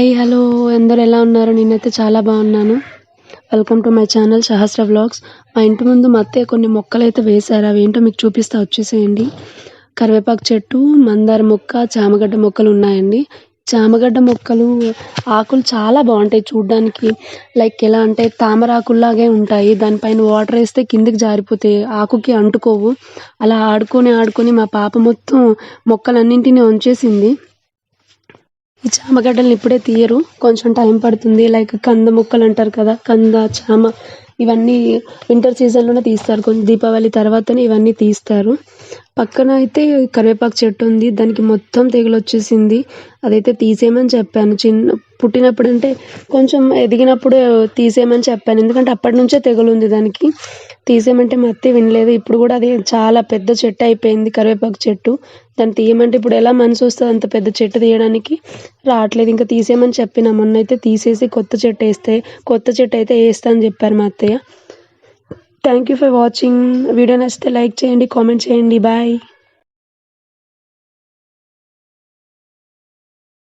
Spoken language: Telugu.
హాయ్! హలో! అందరూ ఎలా ఉన్నారు? నేనైతే చాలా బాగున్నాను. Welcome to my channel 'Sahasra vlogs'. మా ఇంటి ముందు మా అత్తయ్య కొన్ని మొక్కలైతే వేశారు. అవేంటో మీకు చూపిస్తా వచ్చేసేయండి. కరివేపాకు చెట్టు, మందార మొక్క, చామగడ్డ మొక్కలున్నాయండి. చామగడ్డ మొక్కలు ఆకులు చాలా బావుంటాయి చూడ్డానికి. లైక్ ఎలా అంటే తామరాకుల్లాగే ఉంటాయి. దానిపైన వాటరేస్తే కిందకి జారిపోతాయి. ఆకుకి అంటుకోవు. అలా ఆడుకొని మా పాప మొత్తం మొక్కలన్నింటిని ఒంచేసింది. ఈ చామగడ్డల్ని ఇప్పుడే తీయరు. కొంచెం టైం పడుతుంది. లైక్ కంద మొక్కలంటారు కదా! కంద, చామ ఇవన్నీ వింటర్ సీజన్‌లోనే తీస్తారు. దీపావళి తర్వాతనే ఇవన్నీ తీస్తారు. పక్కన అయితే కరివేపాకు చెట్టు ఉంది. దానికి మొత్తం తెగులొచ్చేసింది. అదైతే తీసేయమని చెప్పాను. పుట్టినప్పుడంటే కొంచెం ఎదిగినప్పుడు తీసేయమని చెప్పాను. ఎందుకంటే అప్పటినుంచే తెగులుంది దానికి. తీసేయమంటే మా అత్తయ్య వినలేదు. ఇప్పుడు కూడా అది చాలా పెద్ద చెట్టు అయిపోయింది కరివేపాకు చెట్టు. దాన్ని తీయమంటే ఇప్పుడు ఎలా మనసొస్తది అంత పెద్ద చెట్టు తీయడానికి? రావట్లేదు. ఇంకా తీసేయమని చెప్పిన. మొన్నైతే తీసేసి కొత్త చెట్టయితే ఏస్తా అని చెప్పారు మా అత్తయ్య. Thank you for watching. Video నచ్చితే లైక్ చేయండి, కామెంట్ చేయండి. బాయ్.